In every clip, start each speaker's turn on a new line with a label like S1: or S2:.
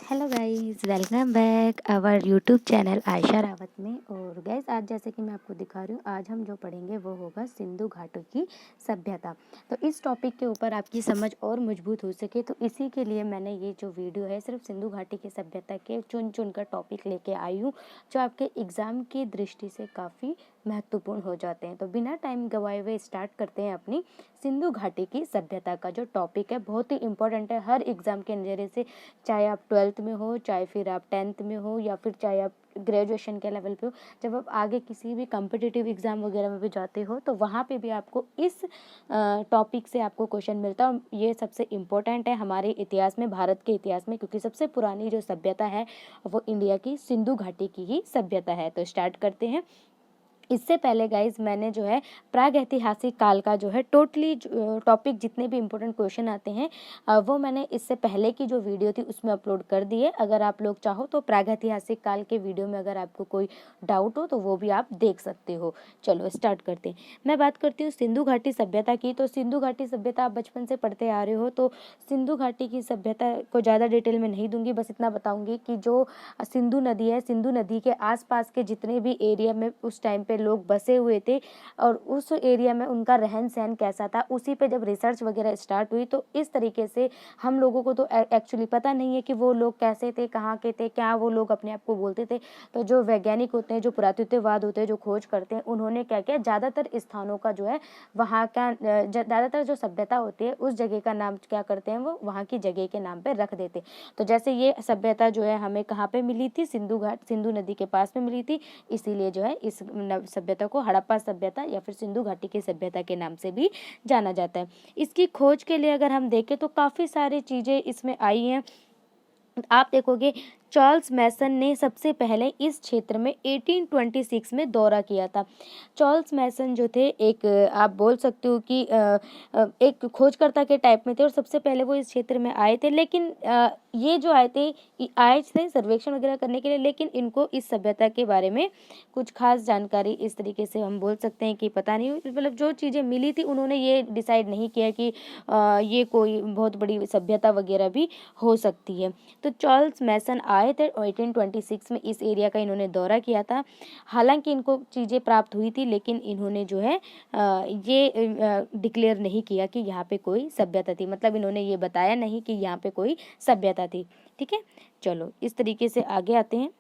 S1: Hello guys, welcome back our YouTube channel Ayesha Rawat में। और guys, आज जैसे कि मैं आपको दिखा रही हूँ, आज हम जो पढ़ेंगे वो होगा सिंधु घाटी की सभ्यता। तो इस टॉपिक के ऊपर आपकी समझ और मजबूत हो सके तो इसी के लिए मैंने ये जो वीडियो है सिर्फ सिंधु घाटी की सभ्यता के चुन कर टॉपिक लेके आई हूँ, जो आपके एग्ज़ाम की दृष्टि से काफ़ी महत्वपूर्ण हो जाते हैं। तो बिना टाइम गवाए हुए स्टार्ट करते हैं अपनी सिंधु घाटी की सभ्यता का जो टॉपिक है। बहुत ही इंपॉर्टेंट है हर एग्ज़ाम के नज़रिए से, चाहे आप 12th में हो, चाहे फिर आप 10th में हो, या फिर चाहे आप ग्रेजुएशन के लेवल पे हो। जब आप आगे किसी भी कॉम्पिटिटिव एग्ज़ाम वगैरह में भी जाते हो तो वहाँ पे भी आपको इस टॉपिक से आपको क्वेश्चन मिलता है। ये सबसे इम्पोर्टेंट है हमारे इतिहास में, भारत के इतिहास में, क्योंकि सबसे पुरानी जो सभ्यता है वो इंडिया की सिंधु घाटी की ही सभ्यता है। तो स्टार्ट करते हैं। इससे पहले गाइज मैंने जो है प्रागैतिहासिक काल का जो है टोटली टॉपिक जितने भी इम्पोर्टेंट क्वेश्चन आते हैं वो मैंने इससे पहले की जो वीडियो थी उसमें अपलोड कर दी है। अगर आप लोग चाहो तो प्रागैतिहासिक काल के वीडियो में अगर आपको कोई डाउट हो तो वो भी आप देख सकते हो। चलो स्टार्ट करते हैं। मैं बात करती हूँ सिंधु घाटी सभ्यता की। तो सिंधु घाटी सभ्यता आप बचपन से पढ़ते आ रहे हो, तो सिंधु घाटी की सभ्यता को ज़्यादा डिटेल में नहीं दूंगी, बस इतना बताऊंगी कि जो सिंधु नदी है, सिंधु नदी के आसपास के जितने भी एरिया में उस टाइम पे लोग बसे हुए थे और उस एरिया में उनका रहन सहन कैसा था, उसी पे जब रिसर्च वगैरह स्टार्ट हुई तो इस तरीके से हम लोगों को तो एक्चुअली पता नहीं है कि वो लोग कैसे थे, कहाँ के थे, क्या वो लोग अपने आप को बोलते थे। तो जो वैज्ञानिक होते हैं, जो पुरातत्ववाद होते हैं, जो खोज करते हैं, उन्होंने क्या किया, ज़्यादातर स्थानों का जो है वहाँ का ज़्यादातर जो सभ्यता होती है उस जगह का नाम क्या करते हैं, वो वहाँ की जगह के नाम पे रख देते। तो जैसे ये सभ्यता जो है हमें कहाँ पे मिली थी, सिंधु नदी के पास में मिली थी, इसीलिए जो है इस सभ्यता को हड़प्पा सभ्यता या फिर सिंधु घाटी की सभ्यता के नाम से भी जाना जाता है। इसकी खोज के लिए अगर हम देखें तो काफ़ी सारी चीज़ें इसमें आई हैं। आप देखोगे चार्ल्स मैसन ने सबसे पहले इस क्षेत्र में 1826 में दौरा किया था। चार्ल्स मैसन जो थे एक आप बोल सकते हो कि एक खोजकर्ता के टाइप में थे और सबसे पहले वो इस क्षेत्र में आए थे। लेकिन ये जो आए थे सर्वेक्षण वगैरह करने के लिए, लेकिन इनको इस सभ्यता के बारे में कुछ खास जानकारी इस तरीके से हम बोल सकते हैं कि पता नहीं, मतलब जो चीज़ें मिली थी उन्होंने ये डिसाइड नहीं किया कि ये कोई बहुत बड़ी सभ्यता वगैरह भी हो सकती है। तो चार्ल्स मैसन आए थे 1826 में, इस एरिया का इन्होंने दौरा किया था। हालांकि इनको चीज़ें प्राप्त हुई थी, लेकिन इन्होंने जो है ये डिक्लेयर नहीं किया कि यहाँ पे कोई सभ्यता थी, मतलब इन्होंने ये बताया नहीं कि यहाँ पे कोई सभ्यता थी। ठीक है, चलो इस तरीके से आगे आते हैं।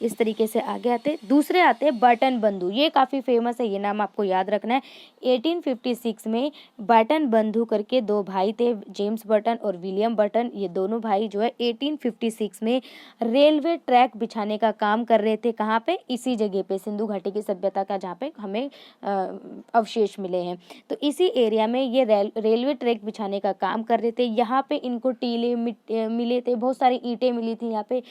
S1: इस तरीके से आगे आते दूसरे आते हैं बर्टन बंधु। ये काफ़ी फेमस है, ये नाम आपको याद रखना है। 1856 में बर्टन बंधु करके दो भाई थे, जेम्स बर्टन और विलियम बर्टन। ये दोनों भाई जो है 1856 में रेलवे ट्रैक बिछाने का काम कर रहे थे। कहाँ पे? इसी जगह पे, सिंधु घाटी की सभ्यता का जहाँ पे हमें अवशेष मिले हैं। तो इसी एरिया में ये रेलवे ट्रैक बिछाने का काम कर रहे थे। यहाँ पे इनको टीले मिले थे, बहुत सारी ईंटें मिली थी यहाँ पे।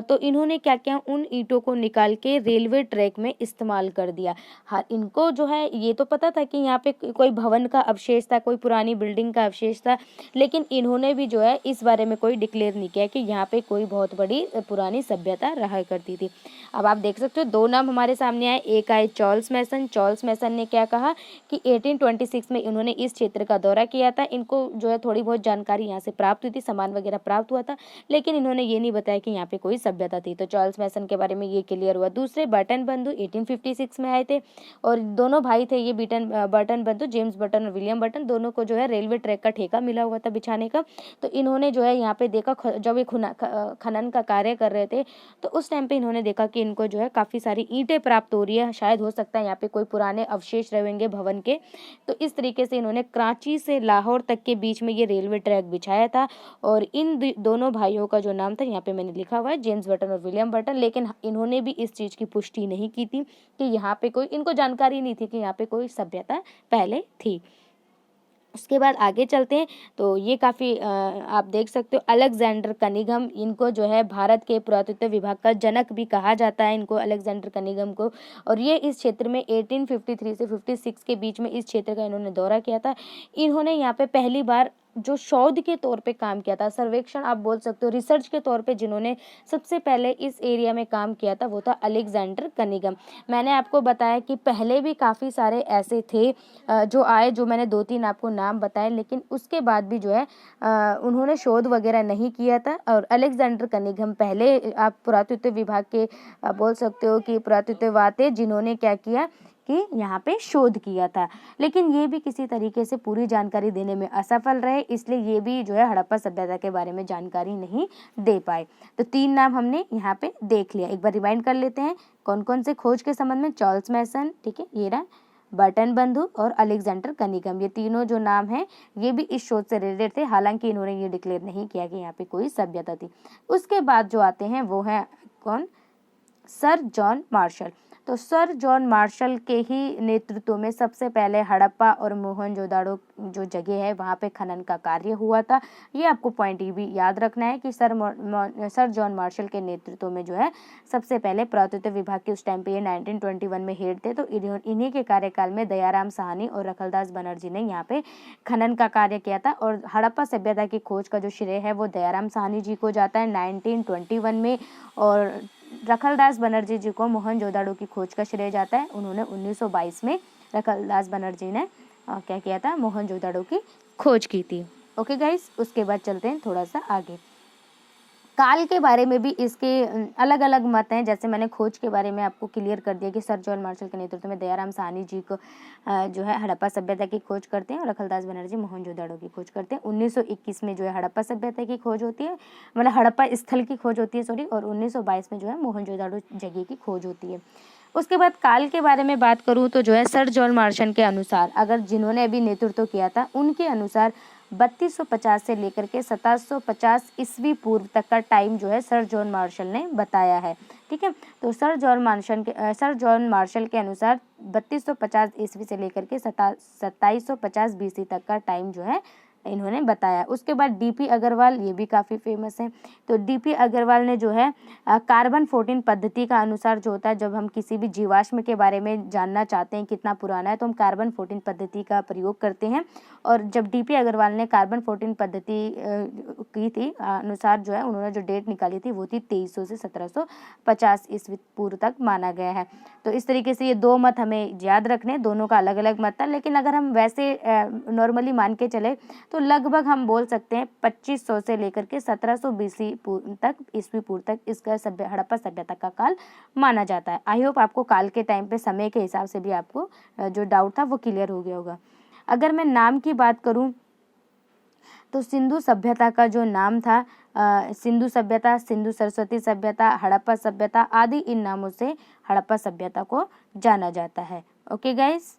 S1: तो इन्होंने क्या किया, उन ईंटों को निकाल के रेलवे ट्रैक में इस्तेमाल कर दिया। हाँ, इनको जो है ये तो पता था कि यहाँ पे कोई भवन का अवशेष था, कोई पुरानी बिल्डिंग का अवशेष था, लेकिन इन्होंने भी जो है इस बारे में कोई डिक्लेयर नहीं किया कि यहाँ पे कोई बहुत बड़ी पुरानी सभ्यता रहा करती थी। अब आप देख सकते हो दो नाम हमारे सामने आए। एक आए चार्ल्स मैसन। चार्ल्स मैसन ने क्या कहा कि 1826 में इन्होंने इस क्षेत्र का दौरा किया था। इनको जो है थोड़ी बहुत जानकारी यहाँ से प्राप्त हुई थी, सामान वगैरह प्राप्त हुआ था, लेकिन इन्होंने ये नहीं बताया कि यहाँ पे कोई सभ्यता थी। तो चार्ल्स मैसन के बारे में ये क्लियर हुआ। दूसरे बर्टन बंधु 1856 में आए थे और दोनों भाई थे ये बर्टन बंधु, जेम्स बर्टन और विलियम बर्टन। दोनों को जो है रेलवे ट्रैक का ठेका मिला हुआ था बिछाने का। तो इन्होंने जो है यहाँ पे देखा, जब ये खनन का कार्य कर रहे थे तो उस टाइम पे इन्होंने देखा कि इनको जो है काफ़ी सारी ईंटें प्राप्त हो रही है, शायद हो सकता है यहाँ पे कोई पुराने अवशेष रहेंगे भवन के। तो इस तरीके से इन्होंने कराची से लाहौर तक के बीच में ये रेलवे ट्रैक बिछाया था। और इन दोनों भाइयों का जो नाम था यहाँ पे मैंने लिखा हुआ है, जेम्स बर्टन और विलियम बर्टन। लेकिन इन्होंने भी इस चीज़ की पुष्टि नहीं की थी कि यहाँ पे कोई, इनको जानकारी नहीं थी कि यहाँ पे कोई सभ्यता पहले थी। उसके बाद आगे चलते हैं। तो ये काफ़ी आप देख सकते हो अलेक्जेंडर कनिंघम, इनको जो है भारत के पुरातत्व विभाग का जनक भी कहा जाता है इनको, अलेक्जेंडर कनिंघम को। और ये इस क्षेत्र में 1853 से 56 के बीच में इस क्षेत्र का इन्होंने दौरा किया था। इन्होंने यहाँ पे पहली बार जो शोध के तौर पे काम किया था, सर्वेक्षण आप बोल सकते हो, रिसर्च के तौर पे जिन्होंने सबसे पहले इस एरिया में काम किया था वो था अलेक्जेंडर कनिंघम। मैंने आपको बताया कि पहले भी काफ़ी सारे ऐसे थे जो आए, जो मैंने 2-3 आपको नाम बताए, लेकिन उसके बाद भी जो है उन्होंने शोध वगैरह नहीं किया था। और अलेक्जेंडर कनिंघम पहले आप पुरातत्व विभाग के बोल सकते हो कि पुरातत्वविद थे जिन्होंने क्या किया कि यहाँ पे शोध किया था, लेकिन ये भी किसी तरीके से पूरी जानकारी देने में असफल रहे, इसलिए ये भी जो है हड़प्पा सभ्यता के बारे में जानकारी नहीं दे पाए। तो 3 नाम हमने यहाँ पे देख लिया, एक बार रिवाइंड कर लेते हैं कौन कौन से खोज के संबंध में। चार्ल्स मैसन, ठीक है, ये रहा, बर्टन बंधु और अलेक्जेंडर कनिंघम, ये तीनों जो नाम हैं ये भी इस शोध से रिलेटेड थे, हालांकि इन्होंने ये डिक्लेयर नहीं किया कि यहाँ पे कोई सभ्यता थी। उसके बाद जो आते हैं वो है कौन, सर जॉन मार्शल। तो सर जॉन मार्शल के ही नेतृत्व में सबसे पहले हड़प्पा और मोहनजोदाड़ो जो जगह है वहाँ पे खनन का कार्य हुआ था। ये आपको पॉइंट ये भी याद रखना है कि सर जॉन मार्शल के नेतृत्व में जो है सबसे पहले पुरातत्व विभाग के उस टाइम पे ये 1921 में हेड थे। तो इन्हीं के कार्यकाल में दयाराम साहनी और रखलदास बनर्जी ने यहाँ पे खनन का कार्य किया था। और हड़प्पा सभ्यता की खोज का जो श्रेय है वो दयाराम साहनी जी को जाता है 1921 में, और रखलदास बनर्जी जी को मोहनजोदाड़ो की खोज का श्रेय जाता है। उन्होंने 1922 में रखलदास बनर्जी ने क्या किया था, मोहनजोदाड़ो की खोज की थी। ओके गाइस, उसके बाद चलते हैं थोड़ा सा आगे। काल के बारे में भी इसके अलग अलग मत हैं, जैसे मैंने खोज के बारे में आपको क्लियर कर दिया कि सर जॉन मार्शल के नेतृत्व में दयाराम साहनी जी को जो है हड़प्पा सभ्यता की खोज करते हैं और रखलदास बनर्जी मोहनजोदाड़ो की खोज करते हैं। 1921 में जो है हड़प्पा सभ्यता की खोज होती है, मतलब हड़प्पा स्थल की खोज होती है सॉरी, और 1922 में जो है मोहनजोदाड़ो जगह की खोज होती है। उसके बाद काल के बारे में बात करूँ तो जो है सर जॉन मार्शल के अनुसार, अगर जिन्होंने अभी नेतृत्व किया था उनके अनुसार 3250 से लेकर के 1750 ईस्वी पूर्व तक का टाइम जो है सर जॉन मार्शल ने बताया है। ठीक है, तो सर जॉन मार्शल के अनुसार 3250 ईस्वी से लेकर के 2750 बीसी तक का टाइम जो है इन्होंने बताया। उसके बाद डीपी अग्रवाल, ये भी काफ़ी फेमस है। तो डीपी अग्रवाल ने जो है कार्बन 14 पद्धति का अनुसार जो होता है, जब हम किसी भी जीवाश्म के बारे में जानना चाहते हैं कितना पुराना है तो हम कार्बन 14 पद्धति का प्रयोग करते हैं। और जब डीपी अग्रवाल ने कार्बन 14 पद्धति की थी अनुसार जो है उन्होंने जो डेट निकाली थी वो थी 2300 से 1750 ईस्वी पूर्व तक माना गया है। तो इस तरीके से ये दो मत हमें याद रखने, दोनों का अलग अलग मत था, लेकिन अगर हम वैसे नॉर्मली मान के चले तो लगभग हम बोल सकते हैं 2500 से लेकर के 1700 बीसी तक ईस्वी पूर्व तक इसका हड़प्पा सभ्यता का काल माना जाता है। आई होप आपको काल के टाइम पे समय के हिसाब से भी आपको जो डाउट था वो क्लियर हो गया होगा। अगर मैं नाम की बात करूं तो सिंधु सभ्यता का जो नाम था सिंधु सभ्यता, सिंधु सरस्वती सभ्यता, हड़प्पा सभ्यता आदि, इन नामों से हड़प्पा सभ्यता को जाना जाता है। ओके गाइस,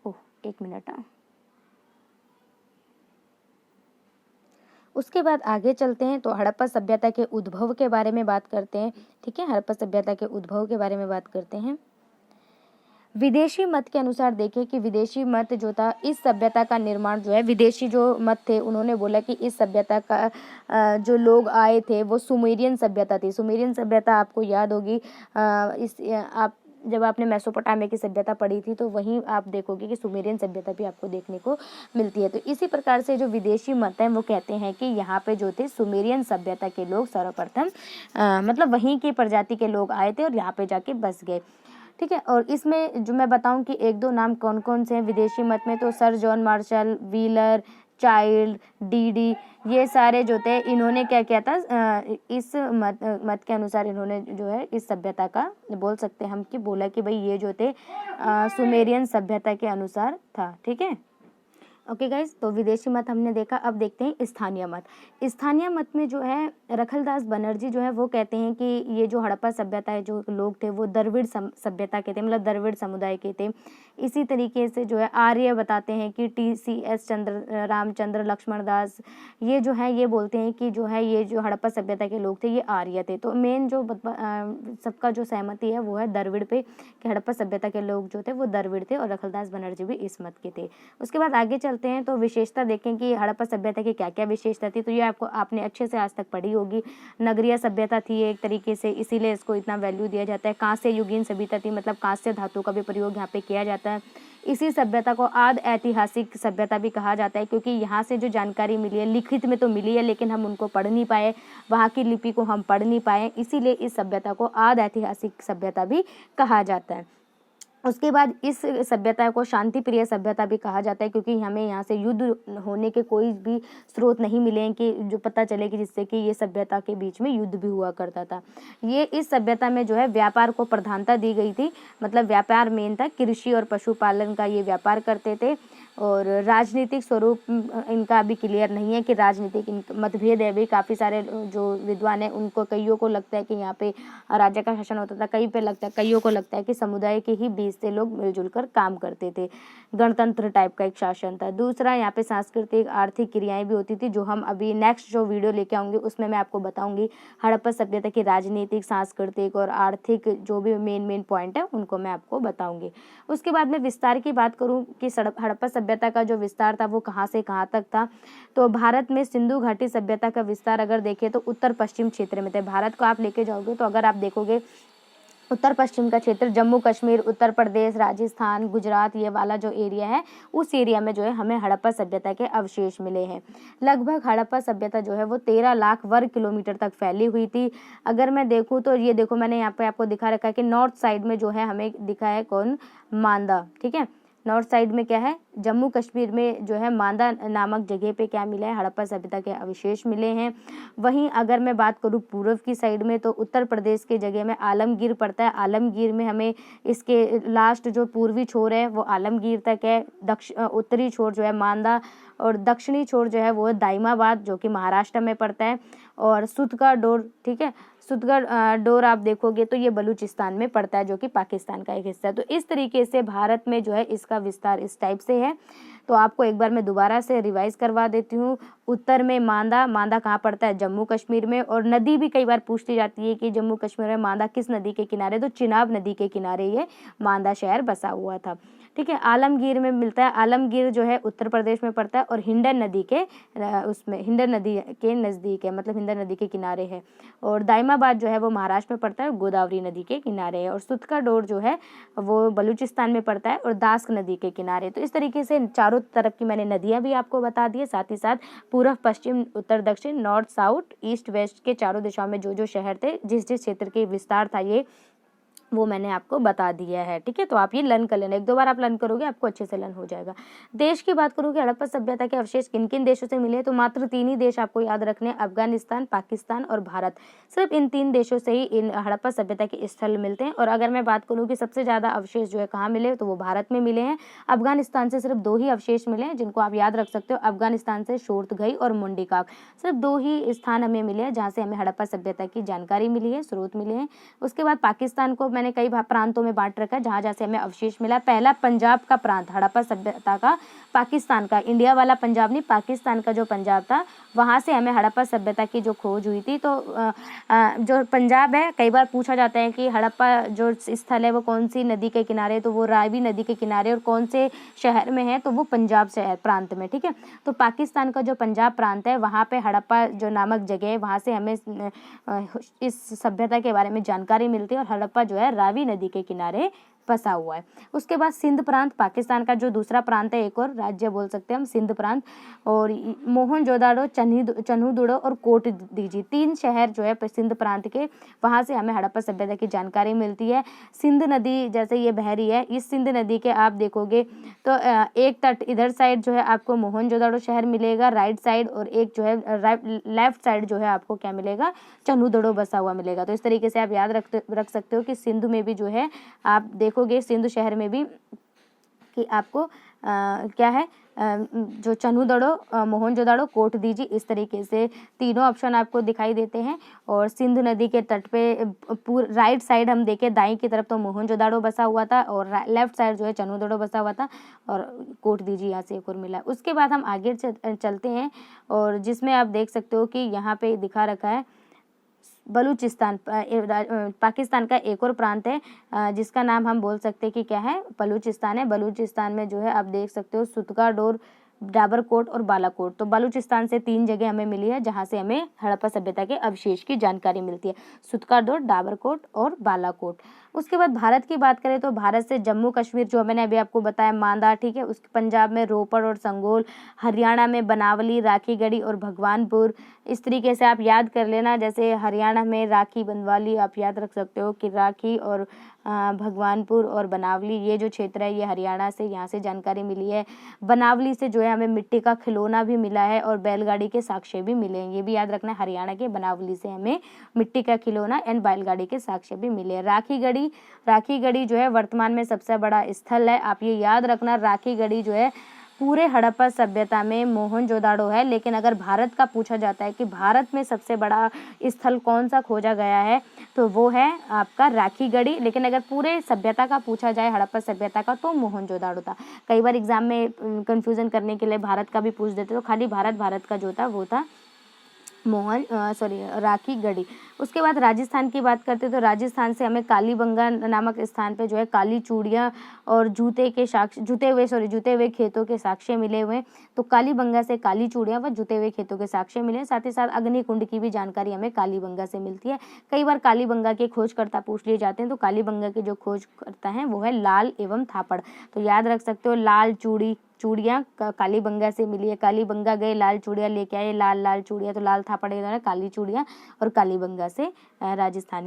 S1: ओह एक मिनट। उसके बाद आगे चलते हैं तो हड़प्पा सभ्यता के उद्भव के बारे में बात करते हैं। ठीक है, हड़प्पा सभ्यता के उद्भव के बारे में बात करते हैं। विदेशी मत के अनुसार देखें कि विदेशी मत जो था, इस सभ्यता का निर्माण जो है, विदेशी जो मत थे उन्होंने बोला कि इस सभ्यता का जो लोग आए थे वो सुमेरियन सभ्यता थी। सुमेरियन सभ्यता आपको याद होगी, आप जब आपने मेसोपोटामिया की सभ्यता पढ़ी थी तो वहीं आप देखोगे कि सुमेरियन सभ्यता भी आपको देखने को मिलती है। तो इसी प्रकार से जो विदेशी मत हैं वो कहते हैं कि यहाँ पे जो थे सुमेरियन सभ्यता के लोग सर्वप्रथम मतलब वहीं की प्रजाति के लोग आए थे और यहाँ पे जाके बस गए। ठीक है, और इसमें जो मैं बताऊं कि एक दो नाम कौन कौन से हैं विदेशी मत में, तो sir John Marshall, wheeler, child, DD, ये सारे जो थे इन्होंने क्या किया था, इस मत के अनुसार इन्होंने जो है इस सभ्यता का बोल सकते हैं हम कि बोला कि भाई ये जो थे सुमेरियन सभ्यता के अनुसार था। ठीक है, ओके गाइज, तो विदेशी मत हमने देखा। अब देखते हैं स्थानीय मत। स्थानीय मत में जो है रखलदास बनर्जी जो है वो कहते हैं कि ये जो हड़प्पा सभ्यता है, जो लोग थे वो द्रविड़ सभ्यता के थे, मतलब द्रविड़ समुदाय के थे। इसी तरीके से जो है आर्य बताते हैं कि TCS चंद्र रामचंद्र लक्ष्मण दास, ये जो है ये बोलते हैं कि जो है ये जो हड़प्पा सभ्यता के लोग थे ये आर्य थे। तो मेन जो सबका जो सहमति है वो है द्रविड़ पे, कि हड़प्पा सभ्यता के लोग जो थे वो द्रविड़ थे, और रखलदास बनर्जी भी इस मत के थे। उसके बाद आगे चलते हैं तो विशेषता देखें कि हड़प्पा सभ्यता की क्या क्या विशेषता थी। तो ये आपने अच्छे से आज तक पढ़ी होगी। नगरीय सभ्यता थी एक तरीके से, इसीलिए इसको इतना वैल्यू दिया जाता है। कांस्य युगीन सभ्यता थी, मतलब कांस्य धातु का भी प्रयोग यहाँ पे किया जाता है। इसी सभ्यता को आदि ऐतिहासिक सभ्यता भी कहा जाता है, क्योंकि यहाँ से जो जानकारी मिली है, लिखित में तो मिली है लेकिन हम उनको पढ़ नहीं पाए, वहाँ की लिपि को हम पढ़ नहीं पाए, इसीलिए इस सभ्यता को आदि ऐतिहासिक सभ्यता भी कहा जाता है। उसके बाद इस सभ्यता को शांति प्रिय सभ्यता भी कहा जाता है, क्योंकि हमें यहाँ से युद्ध होने के कोई भी स्रोत नहीं मिले हैं कि जो पता चले कि जिससे कि ये सभ्यता के बीच में युद्ध भी हुआ करता था। ये इस सभ्यता में जो है व्यापार को प्रधानता दी गई थी, मतलब व्यापार मेन था। कृषि और पशुपालन का ये व्यापार करते थे। और राजनीतिक स्वरूप इनका अभी क्लियर नहीं है कि राजनीतिक मतभेद है भी। काफ़ी सारे जो विद्वान हैं उनको कईयों को लगता है कि यहाँ पे राजा का शासन होता था, कईयों को लगता है कि समुदाय के ही बीच से लोग मिलजुल कर काम करते थे। गणतंत्र टाइप का एक शासन था। दूसरा, यहाँ पे सांस्कृतिक आर्थिक क्रियाएं भी होती थी, जो हम अभी नेक्स्ट जो वीडियो लेके आऊँगी उसमें मैं आपको बताऊँगी। हड़प्पा सभ्यता की राजनीतिक, सांस्कृतिक और आर्थिक जो भी मेन पॉइंट है उनको मैं आपको बताऊँगी। उसके बाद में विस्तार की बात करूँ कि हड़प्पा सभ्यता का जो विस्तार था वो कहाँ से कहाँ तक था। तो भारत में सिंधु घाटी सभ्यता का विस्तार अगर देखें तो उत्तर पश्चिम क्षेत्र में थे। भारत को आप लेके जाओगे तो अगर आप देखोगे उत्तर पश्चिम का क्षेत्र, जम्मू कश्मीर, उत्तर प्रदेश, राजस्थान, गुजरात, ये वाला जो एरिया है, उस एरिया में जो है हमें हड़प्पा सभ्यता के अवशेष मिले हैं। लगभग हड़प्पा सभ्यता जो है वो 13 लाख वर्ग किलोमीटर तक फैली हुई थी। अगर मैं देखूँ तो ये देखो, मैंने यहाँ पे आपको दिखा रखा है कि नॉर्थ साइड में जो है हमें दिखा है कौन, मांदा। ठीक है, नॉर्थ साइड में क्या है, जम्मू कश्मीर में जो है मांदा नामक जगह पे क्या मिला है, हड़प्पा सभ्यता के अवशेष मिले हैं। वहीं अगर मैं बात करूँ पूर्व की साइड में तो उत्तर प्रदेश के जगह में आलमगीर पड़ता है। आलमगीर में हमें इसके लास्ट जो पूर्वी छोर है वो आलमगीर तक है। उत्तरी छोर जो है मांदा, और दक्षिणी छोर जो है वो है दाइमाबाद, जो कि महाराष्ट्र में पड़ता है। और सुतका डोर, ठीक है, सुतगढ़ डोर आप देखोगे तो ये बलूचिस्तान में पड़ता है, जो कि पाकिस्तान का एक हिस्सा है। तो इस तरीके से भारत में जो है इसका विस्तार इस टाइप से है। तो आपको एक बार मैं दोबारा से रिवाइज करवा देती हूँ। उत्तर में मांदा कहाँ पड़ता है, जम्मू कश्मीर में। और नदी भी कई बार पूछती जाती है कि जम्मू कश्मीर में मांदा किस नदी के किनारे, तो चिनाब नदी के किनारे ये मांदा शहर बसा हुआ था। ठीक है, आलमगीर में मिलता है, आलमगीर जो है उत्तर प्रदेश में पड़ता है और हिंडन नदी के हिंडन नदी के नज़दीक है, मतलब हिंडन नदी के किनारे है। और दाइमाबाद जो है वो महाराष्ट्र में पड़ता है, गोदावरी नदी के किनारे है। और सुतका डोर जो है वो बलूचिस्तान में पड़ता है और दास्क नदी के किनारे। तो इस तरीके से चारों तरफ की मैंने नदियाँ भी आपको बता दी है, साथ ही साथ पूर्व पश्चिम, उत्तर दक्षिण, नॉर्थ साउथ, ईस्ट वेस्ट के चारों दिशाओं में जो शहर थे, जिस क्षेत्र के विस्तार था ये, वो मैंने आपको बता दिया है। ठीक है, तो आप ये लर्न कर लेना, एक दो बार आप लर्न करोगे आपको अच्छे से लर्न हो जाएगा। देश की बात करूँ कि हड़प्पा सभ्यता के अवशेष किन किन देशों से मिले, तो मात्र 3 ही देश आपको याद रखने, अफगानिस्तान, पाकिस्तान और भारत। सिर्फ इन 3 देशों से ही इन हड़प्पा सभ्यता के स्थल मिलते हैं। और अगर मैं बात करूँ कि सबसे ज़्यादा अवशेष जो है कहाँ मिले, तो वो भारत में मिले हैं। अफगानिस्तान से सिर्फ 2 ही अवशेष मिले हैं, जिनको आप याद रख सकते हो। अफगानिस्तान से शोरतघई और मुंडीकाक, सिर्फ 2 ही स्थान हमें मिले हैं जहाँ से हमें हड़प्पा सभ्यता की जानकारी मिली है, स्रोत मिले हैं। उसके बाद पाकिस्तान को मैंने कई प्रांतों में बांट रखा है जहाँ जहाँ से हमें अवशेष मिला। पहला पंजाब का प्रांत हड़प्पा सभ्यता का, पाकिस्तान का, इंडिया वाला पंजाब नहीं, पाकिस्तान का जो पंजाब था, वहाँ से हमें हड़प्पा सभ्यता की जो खोज हुई थी। तो जो पंजाब है, कई बार पूछा जाता है कि हड़प्पा जो स्थल है वो कौन सी नदी के किनारे, तो वो रावी नदी के किनारे। और कौन से शहर में है, तो वो पंजाब शहर प्रांत में। ठीक है, तो पाकिस्तान का जो पंजाब प्रांत है वहाँ पे हड़प्पा जो नामक जगह है, वहाँ से हमें इस सभ्यता के बारे में जानकारी मिलती है। और हड़प्पा जो है रावी नदी के किनारे बसा हुआ है। उसके बाद सिंध प्रांत, पाकिस्तान का जो दूसरा प्रांत है, एक और राज्य बोल सकते हैं हम, सिंध प्रांत। और मोहनजोदाड़ो, चन्हुदुड़ो और कोटदीजी, 3 शहर जो है सिंध प्रांत के, वहाँ से हमें हड़प्पा सभ्यता की जानकारी मिलती है। सिंध नदी जैसे ये बह रही है, इस सिंध नदी के आप देखोगे तो एक तट इधर साइड जो है आपको मोहनजोदाड़ो शहर मिलेगा राइट साइड, और एक जो है लेफ्ट साइड जो है आपको क्या मिलेगा, चन्हुदुड़ो बसा हुआ मिलेगा। तो इस तरीके से आप याद रख सकते हो कि सिंधु में भी जो है आप देखोगे, सिंधु शहर में भी कि आपको क्या है, जो चन्हुदड़ो, मोहनजोदाड़ो, कोटदीजी, इस तरीके से तीनों ऑप्शन आपको दिखाई देते हैं। और सिंध नदी के तट पे राइट साइड हम देखें दाईं की तरफ तो मोहनजोदाड़ो बसा हुआ था, और लेफ्ट साइड जो है चन्हुदड़ो बसा हुआ था, और कोटदीजी यहाँ से एक और मिला। उसके बाद हम आगे चलते हैं, और जिसमें आप देख सकते हो कि यहाँ पे दिखा रखा है बलूचिस्तान, पाकिस्तान का एक और प्रांत है जिसका नाम हम बोल सकते हैं कि क्या है, बलूचिस्तान है। बलूचिस्तान में जो है आप देख सकते हो सुतका डोर, डाबरकोट और बालाकोट। तो बलूचिस्तान से 3 जगह हमें मिली है जहाँ से हमें हड़प्पा सभ्यता के अवशेष की जानकारी मिलती है, सुत्कारदोट, डाबरकोट और बालाकोट। उसके बाद भारत की बात करें तो भारत से जम्मू कश्मीर, जो मैंने अभी आपको बताया मांदा, ठीक है, उसके पंजाब में रोपड़ और संगोल, हरियाणा में बनावली, राखीगढ़ी और भगवानपुर। इस तरीके से आप याद कर लेना, जैसे हरियाणा में राखी, बनवाली आप याद रख सकते हो कि राखी और भगवानपुर और बनावली, ये जो क्षेत्र है ये हरियाणा से, यहाँ से जानकारी मिली है। बनावली से जो है हमें मिट्टी का खिलौना भी मिला है और बैलगाड़ी के साक्ष्य भी मिले हैं, ये भी याद रखना है। हरियाणा के बनावली से हमें मिट्टी का खिलौना एंड बैलगाड़ी के साक्ष्य भी मिले हैं। राखीगढ़ी जो है वर्तमान में सबसे बड़ा स्थल है, आप ये याद रखना। राखीगढ़ी जो है पूरे हड़प्पा सभ्यता में मोहनजोदाड़ो है, लेकिन अगर भारत का पूछा जाता है कि भारत में सबसे बड़ा स्थल कौन सा खोजा गया है तो वो है आपका राखीगढ़ी। लेकिन अगर पूरे सभ्यता का पूछा जाए, हड़प्पा सभ्यता का, तो मोहनजोदाड़ो था। कई बार एग्जाम में कंफ्यूजन करने के लिए भारत का भी पूछ देते, तो खाली भारत का जो था वो था राखीगढ़ी। उसके बाद राजस्थान की बात करते तो राजस्थान से हमें कालीबंगा नामक स्थान पे जो है काली चूड़ियाँ और जुते हुए खेतों के साक्ष्य मिले हुए। तो कालीबंगा से काली चूड़ियाँ व जुते हुए खेतों के साक्ष्य मिले। साथ ही साथ अग्निकुंड की भी जानकारी हमें कालीबंगा से मिलती है। कई बार कालीबंगा के खोजकर्ता पूछ लिए जाते हैं, तो कालीबंगा के जो खोजकर्ता हैं वो है लाल एवं थापड़। तो याद रख सकते हो, लाल चूड़ियाँ कालीबंगा से मिली है। कालीबंगा गए, लाल चूड़ियाँ लेके आए, लाल चूड़ियाँ, तो लाल थापड़ है काली चूड़ियाँ, और कालीबंगा से राजस्थान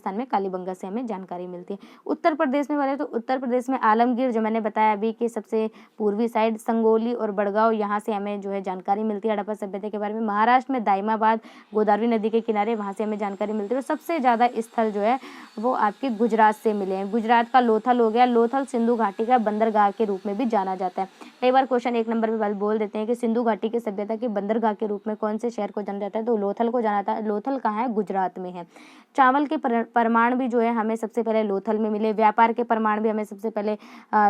S1: में कालीबंगा से हमें जानकारी मिलती है। उत्तर प्रदेश में बोले तो उत्तर प्रदेश में आलमगीर, जो मैंने बताया अभी कि सबसे पूर्वी साइड, संगोली और बड़गांव, यहाँ से हमें जो है जानकारी मिलती है हड़प्पा सभ्यता के बारे में। महाराष्ट्र में दाइमाबाद, गोदावरी नदी के किनारे, वहाँ से हमें जानकारी मिलती है। सबसे ज़्यादा स्थल जो है वो आपके गुजरात से मिले हैं। गुजरात का लोथल हो गया। लोथल सिंधु घाटी का बंदरगाह के रूप में भी जाना जाता है। कई बार क्वेश्चन 1 नंबर पे बोल देते हैं कि सिंधु घाटी की सभ्यता के बंदरगाह के रूप में कौन से शहर को जाना जाता है, तो लोथल को जाना जाता है। लोथल कहाँ है? गुजरात में है। चावल के प्रमाण भी जो है हमें सबसे पहले लोथल में मिले। व्यापार के प्रमाण भी हमें सबसे पहले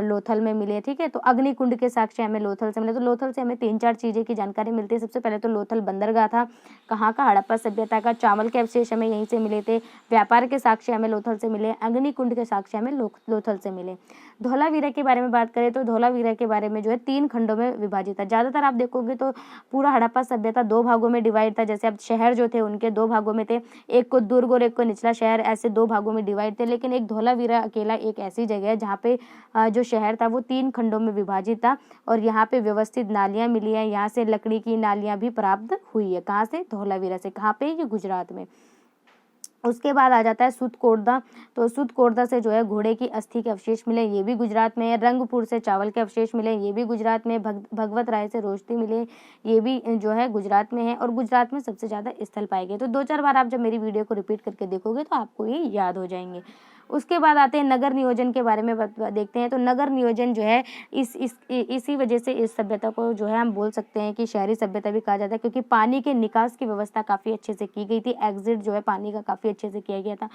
S1: लोथल में मिले, ठीक है। तो अग्निकुंड के साक्ष्य हमें लोथल से मिले। तो लोथल से हमें 3-4 चीज़ें की जानकारी मिलती है। सबसे पहले तो लोथल बंदरगाह था, कहाँ का? हड़प्पा सभ्यता का। चावल के अवशेष हमें यहीं से मिले थे। व्यापार के साक्ष्य हमें लोथल से मिले। अग्निकुंड के साक्ष्य हमें लोथल से मिले। धौलावीरा के बारे में बात करें तो धौलावीरा के बारे में जो है 3 खंडों में विभाजित है। ज़्यादातर आप देखोगे तो पूरा हड़प्पा सभ्यता 2 भागों में डिवाइड था। जैसे अब शहर जो थे उनके 2 भागों में थे, एक को दुर्ग और एक को निचला शहर, ऐसे 2 भागों में डिवाइड थे। लेकिन एक धौलावीरा अकेला एक ऐसी जगह है जहाँ पे जो शहर था वो 3 खंडों में विभाजित था, और यहाँ पे व्यवस्थित नालियाँ मिली है। यहाँ से लकड़ी की नालियाँ भी प्राप्त हुई है। कहाँ से? धौलावीरा से। कहाँ पे? ये गुजरात में। उसके बाद आ जाता है सुतकोटदा। तो सुतकोटदा से जो है घोड़े की अस्थि के अवशेष मिले, ये भी गुजरात में है। रंगपुर से चावल के अवशेष मिले, ये भी गुजरात में। भगवत राय से रोशनी मिले, ये भी जो है गुजरात में है। और गुजरात में सबसे ज़्यादा स्थल पाए गए। तो 2-4 बार आप जब मेरी वीडियो को रिपीट करके देखोगे तो आपको ये याद हो जाएंगे। उसके बाद आते हैं नगर नियोजन के बारे में देखते हैं। तो नगर नियोजन जो है इसी वजह से इस सभ्यता को जो है हम बोल सकते हैं कि शहरी सभ्यता भी कहा जाता है, क्योंकि पानी के निकास की व्यवस्था काफ़ी अच्छे से की गई थी। एग्जिट जो है पानी का काफ़ी अच्छे से किया गया था।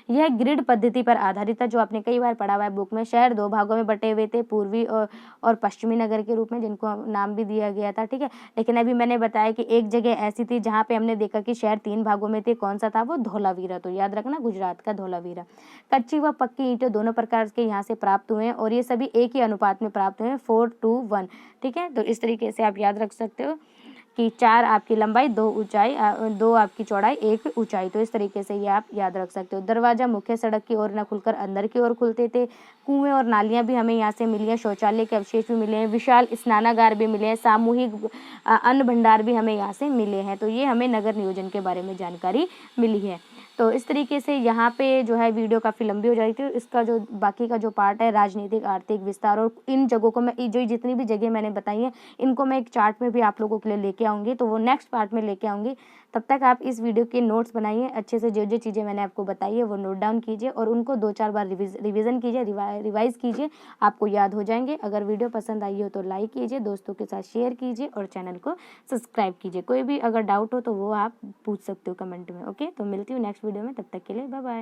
S1: यह ग्रिड पद्धति पर आधारित था, जो आपने कई बार पढ़ा हुआ है बुक में। शहर 2 भागों में बटे हुए थे, पूर्वी और पश्चिमी नगर के रूप में, जिनको नाम भी दिया गया था, ठीक है। लेकिन अभी मैंने बताया कि एक जगह ऐसी थी जहाँ पे हमने देखा कि शहर 3 भागों में थे। कौन सा था वो? धौलावीरा। तो याद रखना, गुजरात का धौलावीरा। कच्ची व पक्की ईंटें दोनों प्रकार के यहाँ से प्राप्त हुए हैं, और ये सभी एक ही अनुपात में प्राप्त हुए हैं, 4:1, ठीक है। तो इस तरीके से आप याद रख सकते हो कि 4 आपकी लंबाई, 2 आपकी चौड़ाई, 1 ऊंचाई। तो इस तरीके से ये आप याद रख सकते हो। दरवाजा मुख्य सड़क की ओर न खुलकर अंदर की ओर खुलते थे। कुएं और नालियां भी हमें यहाँ से मिली हैं। शौचालय के अवशेष भी मिले हैं। विशाल स्नानागार भी मिले हैं। सामूहिक अन्न भंडार भी हमें यहाँ से मिले हैं। तो ये हमें नगर नियोजन के बारे में जानकारी मिली है। तो इस तरीके से यहाँ पे जो है वीडियो काफ़ी लंबी हो जाएगी। इसका जो बाकी का जो पार्ट है, राजनीतिक, आर्थिक विस्तार, और इन जगहों को मैं जो जितनी भी जगह मैंने बताई है इनको मैं एक चार्ट में भी आप लोगों के लिए लेके आऊँगी, तो वो नेक्स्ट पार्ट में लेके आऊँगी। तब तक आप इस वीडियो के नोट्स बनाइए अच्छे से। जो चीज़ें मैंने आपको बताई है वो नोट डाउन कीजिए, और उनको 2-4 बार रिविज़न कीजिए, रिवाइज़ कीजिए, आपको याद हो जाएंगे। अगर वीडियो पसंद आई हो तो लाइक कीजिए, दोस्तों के साथ शेयर कीजिए, और चैनल को सब्सक्राइब कीजिए। कोई भी अगर डाउट हो तो वो आप पूछ सकते हो कमेंट में। ओके, तो मिलती हूँ नेक्स्ट वीडियो में, तब तक के लिए बाय बाय।